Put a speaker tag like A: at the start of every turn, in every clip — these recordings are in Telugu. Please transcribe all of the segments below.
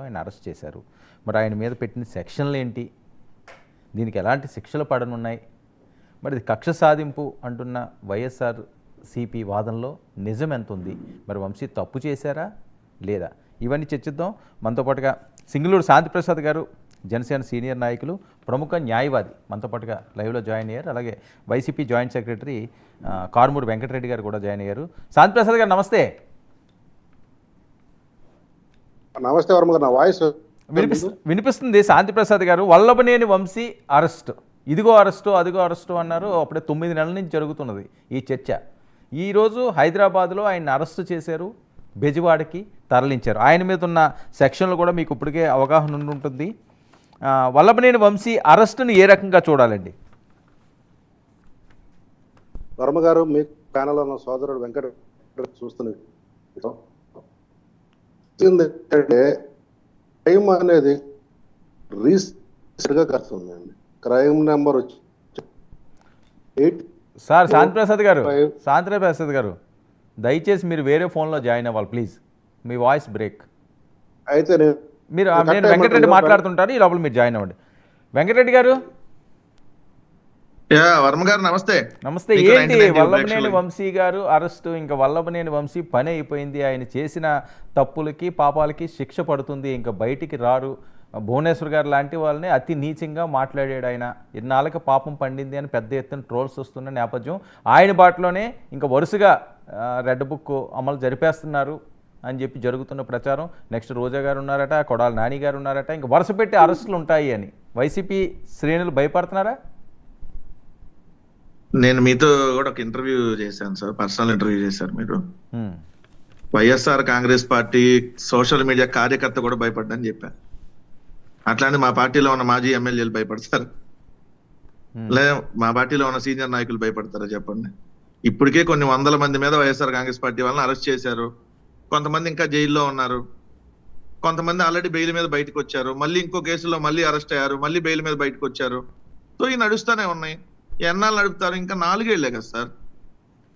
A: ఆయన అరెస్ట్ చేశారు. మరి ఆయన మీద పెట్టిన సెక్షన్లు ఏంటి? దీనికి ఎలాంటి శిక్షలు పడనున్నాయి? మరి ఇది కక్ష సాధింపు అంటున్న వైఎస్ఆర్ సిపి వాదనలో నిజం ఎంత ఉంది? మరి వంశీ తప్పు చేశారా లేదా? ఇవన్నీ చర్చిద్దాం. మనతో పాటుగా సింగళూరు శాంతిప్రసాద్ గారు, జనసేన సీనియర్ నాయకులు, ప్రముఖ న్యాయవాది మనతో పాటుగా లైవ్లో జాయిన్ అయ్యారు. అలాగే YCP joint secretary Karumuri Venkatareddy గారు కూడా జాయిన్ అయ్యారు. శాంతిప్రసాద్ గారు నమస్తే.
B: నమస్తే వర్మ గారు, నా వాయిస్
A: వినిపిస్తుంది. శాంతిప్రసాద్ గారు, వల్లభనేని వంశీ అరెస్ట్, ఇదిగో అరెస్టు అదిగో అరెస్టు అన్నారు. అప్పుడే 9 నెలల నుంచి జరుగుతున్నది ఈ చర్చ. ఈరోజు హైదరాబాద్లో ఆయన అరెస్టు చేశారు, బెజవాడకి తరలించారు. ఆయన మీద ఉన్న సెక్షన్లు కూడా మీకు ఇప్పటికే అవగాహన ఉంటుంది. వల్లభనేని వంశీ అరెస్టుని ఏ రకంగా చూడాలండి?
B: వర్మ గారు, మీ ప్యానల్లో ఉన్న సోదరుడు వెంకట చూస్తున్నది క్రైమ్ అనేది రీసెంట్గా కడుతుందండి. క్రైమ్ నెంబర్ వచ్చి
A: సార్ శాంతిప్రసాద్ గారు దయచేసి మీరు వేరే ఫోన్లో జాయిన్ అవ్వాలి ప్లీజ్. Me voice break.
B: అయితే
A: నేను వెంకటరెడ్డి మాట్లాడుతుంటారు, ఈ లోపల మీరు జాయిన్ అవ్వండి. వెంకటరెడ్డి గారు
C: వర్మ గారు నమస్తే.
A: నమస్తే. ఏంటి వల్లభనేని వంశీ గారు అరెస్టు? ఇంకా వల్లభనేని వంశీ పని అయిపోయింది. ఆయన చేసిన తప్పులకి పాపాలకి శిక్ష పడుతుంది, ఇంకా బయటికి రారు. భువనేశ్వర్ గారు లాంటి వాళ్ళని అతి నీచంగా మాట్లాడాడు ఆయన. ఇన్నాళ్ళకి పాపం పండింది అని పెద్ద ఎత్తున ట్రోల్స్ వస్తున్న నేపథ్యం, ఆయన బాటలోనే ఇంకా వరుసగా రెడ్ బుక్ అమలు జరిపేస్తున్నారు అని చెప్పి జరుగుతున్న ప్రచారం. నెక్స్ట్ రోజా గారు ఉన్నారట, కొడాలి నాని గారు ఉన్నారట, ఇంకా వరుస పెట్టి అరెస్టులు ఉంటాయి అని వైసీపీ శ్రేణులు భయపడుతున్నారా?
C: నేను మీతో కూడా ఒక ఇంటర్వ్యూ చేశాను సార్, పర్సనల్ ఇంటర్వ్యూ చేశారు మీరు. YSR Congress party social media కార్యకర్త కూడా భయపడ్డని చెప్పాను. అట్లాంటి మా పార్టీలో ఉన్న మాజీ ఎమ్మెల్యేలు భయపడతారు, లేదా మా పార్టీలో ఉన్న సీనియర్ నాయకులు భయపడతారా చెప్పండి? ఇప్పటికే కొన్ని వందల మంది మీద వైఎస్ఆర్ కాంగ్రెస్ పార్టీ వాళ్ళని అరెస్ట్ చేశారు. కొంతమంది ఇంకా జైల్లో ఉన్నారు, కొంతమంది ఆల్రెడీ బెయిల్ మీద బయటకు వచ్చారు, మళ్ళీ ఇంకో కేసులో మళ్ళీ అరెస్ట్ అయ్యారు, మళ్ళీ బెయిల్ మీద బయటకు వచ్చారు. సో ఇవి నడుస్తూనే ఉన్నాయి. ఎన్నాళ్ళు నడుపుతారు? ఇంకా 4 ఏళ్లే కదా సార్,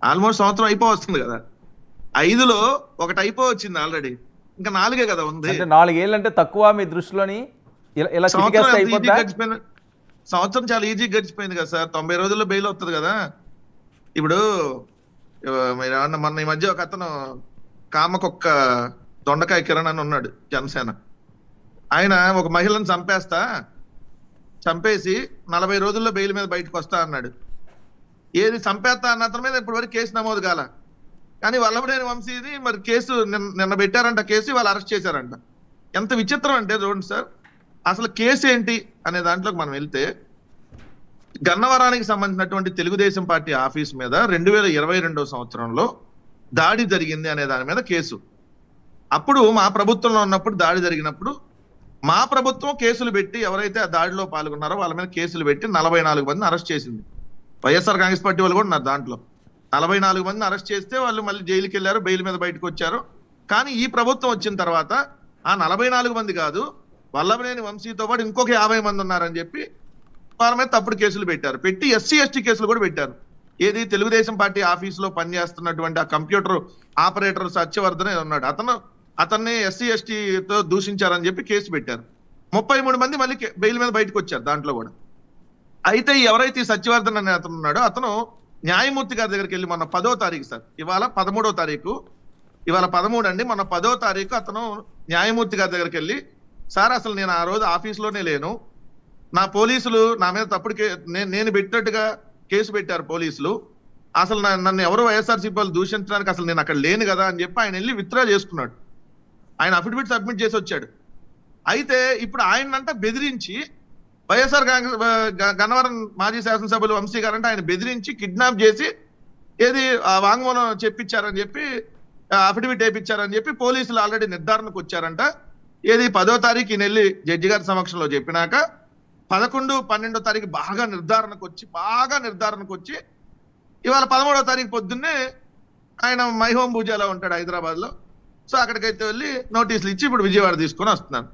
C: ఆల్మోస్ట్ సంవత్సరం అయిపోవస్తుంది కదా. 5లో ఒకటి అయిపోవచ్చింది ఆల్రెడీ, ఇంకా 4 కదా ఉంది.
A: 4 ఏళ్ళు అంటే తక్కువ మీ దృష్టిలోని?
C: సంవత్సరం చాలా ఈజీ గడిచిపోయింది కదా సార్. 90 రోజుల్లో బెయిల్ అవుతుంది కదా. ఇప్పుడు మీరు మొన్న ఈ మధ్య ఒక అతను కామకొక్క దొండకాయ కిరణ్ అని ఉన్నాడు, జనసేన. ఆయన ఒక మహిళను చంపేసి 40 రోజుల్లో బెయిల్ మీద బయటకు వస్తా అన్నాడు. ఏది చంపేస్తా అన్న అతని మీద ఇప్పటివరకు కేసు నమోదు కాల. కానీ వల్లభనేని వంశీది మరి కేసు నిన్న పెట్టారంట, కేసు వాళ్ళు అరెస్ట్ చేశారంట. ఎంత విచిత్రం అంటే చూడండి సార్, అసలు కేసు ఏంటి అనే దాంట్లోకి మనం వెళ్తే, గన్నవరానికి సంబంధించినటువంటి తెలుగుదేశం పార్టీ ఆఫీస్ మీద 2022 సంవత్సరంలో దాడి జరిగింది అనే దాని మీద కేసు. అప్పుడు మా ప్రభుత్వంలో ఉన్నప్పుడు దాడి జరిగినప్పుడు మా ప్రభుత్వం కేసులు పెట్టి ఎవరైతే ఆ దాడిలో పాల్గొన్నారో వాళ్ళ మీద కేసులు పెట్టి 44 మందిని అరెస్ట్ చేసింది. వైఎస్ఆర్ కాంగ్రెస్ పార్టీ వాళ్ళు కూడా ఉన్నారు దాంట్లో. 44 మందిని అరెస్ట్ చేస్తే వాళ్ళు మళ్ళీ జైలుకి వెళ్ళారు, బెయిల్ మీద బయటకు వచ్చారు. కానీ ఈ ప్రభుత్వం వచ్చిన తర్వాత ఆ 44 మంది కాదు, వల్లభనేని వంశీతో పాటు ఇంకొక 50 మంది ఉన్నారని చెప్పి వాళ్ళ మీద తప్పుడు కేసులు పెట్టారు. పెట్టి ఎస్సీ ఎస్టీ కేసులు కూడా పెట్టారు. ఏది తెలుగుదేశం పార్టీ ఆఫీసులో పనిచేస్తున్నటువంటి ఆ కంప్యూటర్ ఆపరేటర్ సత్యవర్ధన్ ఉన్నాడు, అతన్ని ఎస్సీ ఎస్టీతో దూషించారని చెప్పి కేసు పెట్టారు. 33 మంది మళ్ళీ బెయిల్ మీద బయటకు వచ్చారు దాంట్లో కూడా. అయితే ఎవరైతే సత్యవర్ధన్ అనే అతను ఉన్నాడో అతను న్యాయమూర్తి గారి దగ్గరికి వెళ్ళి మొన్న 10వ తారీఖు సార్, ఇవాళ 13వ తారీఖు, ఇవాళ 13 అండి, మొన్న 10వ తారీఖు అతను న్యాయమూర్తి గారి దగ్గరికి వెళ్ళి, సార్ అసలు నేను ఆ రోజు ఆఫీస్లోనే లేను, నా పోలీసులు నా మీద తప్పుడు నేను పెట్టినట్టుగా కేసు పెట్టారు పోలీసులు, అసలు నన్ను ఎవరు వైఎస్ఆర్సీపీ వాళ్ళు దూషించడానికి అసలు నేను అక్కడ లేను కదా అని చెప్పి ఆయన వెళ్ళి విత్డ్రా చేసుకున్నాడు. ఆయన అఫిడవిట్ సబ్మిట్ చేసి వచ్చాడు. అయితే ఇప్పుడు ఆయనంట బెదిరించి వైఎస్ఆర్ కాంగ్రెస్ గన్నవరం మాజీ శాసనసభ్యులు వంశీ గారంటే ఆయన బెదిరించి కిడ్నాప్ చేసి ఏది వాంగ్మూలం చెప్పించారని చెప్పి అఫిడవిట్ వేయించారని చెప్పి పోలీసులు ఆల్రెడీ నిర్ధారణకు వచ్చారంట. ఏది 10వ తారీఖు ఈయన వెళ్ళి జడ్జి గారి సమక్షంలో చెప్పినాక 11, 12వ తారీఖు బాగా నిర్ధారణకు వచ్చి ఇవాళ 13వ తారీఖు పొద్దున్నే ఆయన మైహోం భూజాలో ఉంటాడు హైదరాబాద్ లో. సో అక్కడికైతే వెళ్ళి నోటీసులు ఇచ్చి ఇప్పుడు విజయవాడ తీసుకొని వస్తున్నారు.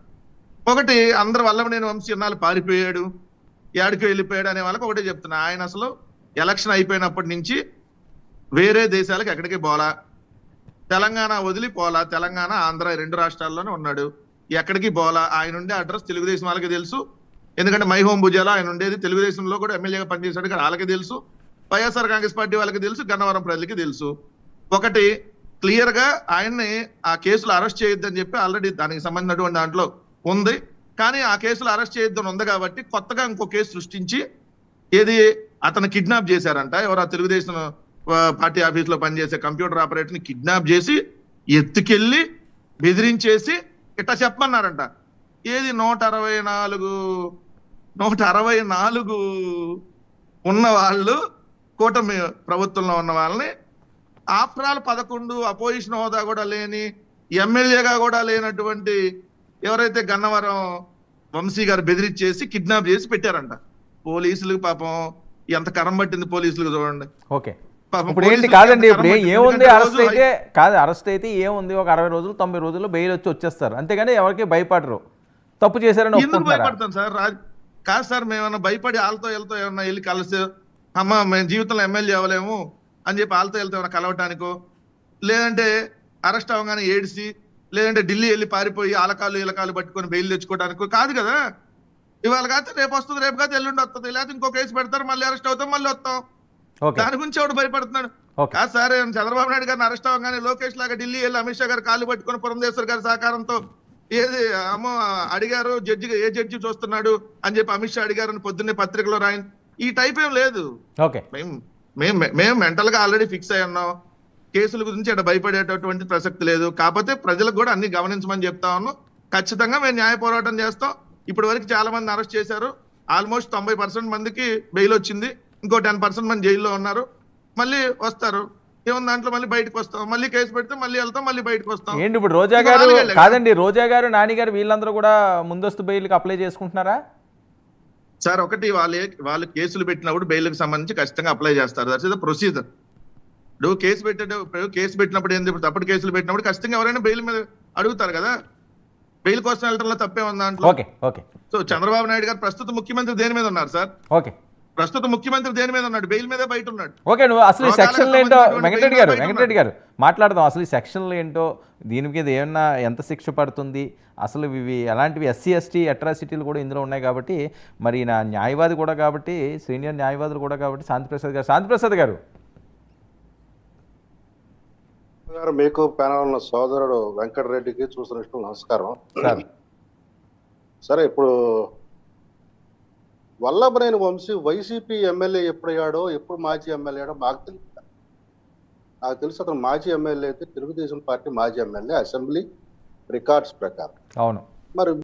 C: ఒకటి, అందరు వల్లభనేని వంశీ ఇన్నాళ్ళు పారిపోయాడు, ఏడికి వెళ్ళిపోయాడు అనే వాళ్ళకి ఒకటే చెప్తున్నా, ఆయన అసలు ఎలక్షన్ అయిపోయినప్పటి నుంచి వేరే దేశాలకు ఎక్కడికి పోలా, తెలంగాణ వదిలి పోలా, తెలంగాణ ఆంధ్ర 2 రాష్ట్రాల్లోనే ఉన్నాడు. ఎక్కడికి పోలా. ఆయన ఉండే అడ్రస్ తెలుగుదేశం వాళ్ళకి తెలుసు. ఎందుకంటే మై హోమ్ భుజాల ఆయన ఉండేది తెలుగుదేశంలో కూడా ఎమ్మెల్యేగా పనిచేశాడు కానీ వాళ్ళకి తెలుసు. వైఎస్ఆర్ కాంగ్రెస్ పార్టీ వాళ్ళకి తెలుసు, గన్నవరం ప్రజలకి తెలుసు. ఒకటి క్లియర్ గా ఆయన్ని ఆ కేసులో అరెస్ట్ చేయొద్దని చెప్పి ఆల్రెడీ దానికి సంబంధించినటువంటి దాంట్లో ఉంది. కానీ ఆ కేసులో అరెస్ట్ చేయొద్దని ఉంది కాబట్టి కొత్తగా ఇంకో కేసు సృష్టించి ఏది అతను కిడ్నాప్ చేశారంట. ఎవరో తెలుగుదేశం పార్టీ ఆఫీస్ లో పనిచేసే కంప్యూటర్ ఆపరేటర్ ని కిడ్నాప్ చేసి ఎత్తుకెళ్లి బెదిరించేసి ఇట్లా చెప్పమన్నారంట. ఏది 164 ఉన్న వాళ్ళు కూటమి ప్రభుత్వంలో ఉన్న వాళ్ళని ఆఫ్టర్ ఆల్ 11 అపోజిషన్ హోదా కూడా లేని ఎమ్మెల్యేగా కూడా లేనటువంటి ఎవరైతే గన్నవరం వంశీ గారు బెదిరించేసి కిడ్నాప్ చేసి పెట్టారంట. పోలీసులకు పాపం ఎంత కరం పట్టింది పోలీసులకు చూడండి.
A: ఓకే, ఇప్పుడు ఏంటి కాదండి, ఇప్పుడు ఏముంది అరెస్ట్ అయితే కాదు, అరెస్ట్ అయితే ఏముంది, ఒక 60 రోజులు 90 రోజుల్లో బెయిల్ వచ్చేస్తారు, అంతేగాని ఎవరికి భయపడరు. తప్పు చేశారని
C: ఎందుకు భయపడతాం సార్? కాదు సార్, మేమన్నా భయపడి వాళ్ళతో వెళ్తా ఏమన్నా వెళ్ళి కలిసి అమ్మ మేము జీవితంలో ఎమ్మెల్యే అవ్వలేము అని చెప్పి వాళ్ళతో వెళ్తే ఏమైనా కలవటానికో, లేదంటే అరెస్ట్ అవ్వగానే ఏడిసి, లేదంటే ఢిల్లీ వెళ్ళి పారిపోయి ఆలకాలు ఇలకాలు పట్టుకొని బెయిల్ తెచ్చుకోవడానికో కాదు కదా. ఇవాళ కాదు రేపు వస్తుంది, రేపు కాదు ఎల్లుండి వస్తుంది, లేకపోతే ఇంకో కేసు పెడతారు, మళ్ళీ అరెస్ట్ అవుతాం, మళ్ళీ వస్తాం. దాని గురించి ఎవడు భయపడుతున్నాడు? కాదు సార్, చంద్రబాబు నాయుడు గారిని అరెస్ట్ అవ్వగానే లోకేష్ లాగా ఢిల్లీ వెళ్ళి అమిత్ షా గారు కాళ్ళు పట్టుకొని పురంధేశ్వర్ గారి సహకారంతో ఏది అమ్మో అడిగారు జడ్జి, ఏ జడ్జి చూస్తున్నాడు అని చెప్పి అమిత్ షా అడిగారు పొద్దున్నే పత్రికలో రాయింది. ఈ టైప్ ఏం లేదు. మేము మెంటల్ గా ఆల్రెడీ ఫిక్స్ అయి ఉన్నాం. కేసుల గురించి ఇక్కడ భయపడేటటువంటి ప్రసక్తి లేదు. కాకపోతే ప్రజలకు కూడా అన్ని గమనించమని చెప్తా ఉన్నాం. ఖచ్చితంగా మేము న్యాయ పోరాటం చేస్తాం. ఇప్పటి వరకు చాలా మంది అరెస్ట్ చేశారు. ఆల్మోస్ట్ 90% మందికి బెయిల్ వచ్చింది. ఇంకో 10% మంది జైల్లో ఉన్నారు. మళ్ళీ వస్తారు, ఏముంది దాంట్లో, మళ్ళీ బయటకు వస్తాం, మళ్ళీ కేసు పెడితే మళ్ళీ వెళ్తాం, మళ్ళీ బయటకు వస్తాం.
A: ఏంటి ఇప్పుడు రోజా గారు కాదండి, రోజా గారు, నాని గారు వీళ్ళందరూ కూడా ముందస్తు బెయిల్కి అప్లై చేసుకుంటున్నారా
C: సార్? ఒకటి వాళ్ళు కేసులు పెట్టినప్పుడు బెయిల్కి సంబంధించి ఖచ్చితంగా అప్లై చేస్తారు. That's the procedure. ఇప్పుడు కేసు పెట్టినప్పుడు ఏంది, ఇప్పుడు తప్పుడు కేసులు పెట్టినప్పుడు ఖచ్చితంగా ఎవరైనా బెయిల్ మీద అడుగుతారు కదా. బెయిల్ కోసం వెళ్ళడంలో తప్పే ఉంది దాంట్లో. సో చంద్రబాబు నాయుడు గారు ప్రస్తుత ముఖ్యమంత్రి దేని మీద ఉన్నారు సార్? ప్రస్తుత ముఖ్యమంత్రి దేని మీద ఉన్నాడు? బెయిల్ మీద బయట ఉన్నాడు.
A: ఓకే, నువ్వు అసలు ఈ సెక్షన్లు ఏంటో వెంకటరెడ్డి గారు మాట్లాడదాం. అసలు ఈ సెక్షన్లు ఏంటో, దీని మీద ఏమన్నా ఎంత శిక్ష పడుతుంది, అసలు ఇవి ఎలాంటివి, ఎస్సీ ఎస్టీ అట్రాసిటీలు కూడా ఇందులో ఉన్నాయి కాబట్టి, మరి నా న్యాయవాది కూడా కాబట్టి, సీనియర్ న్యాయవాదులు కూడా కాబట్టి శాంతిప్రసాద్ గారు
B: మీకు ప్యానల్ ఉన్న సోదరుడు వెంకటరెడ్డికి చూసినట్టు నమస్కారం సరే. ఇప్పుడు వల్లభనేని వంశీ వైసీపీ ఎమ్మెల్యే ఎప్పుడయ్యాడో, ఎప్పుడు మాజీ ఎమ్మెల్యే అయ్యాడో నాకు తెలుసు. అతను మాజీ ఎమ్మెల్యే అయితే తెలుగుదేశం పార్టీ మాజీ ఎమ్మెల్యే, అసెంబ్లీ రికార్డ్స్ ప్రకారం.
A: అవును.
B: మరి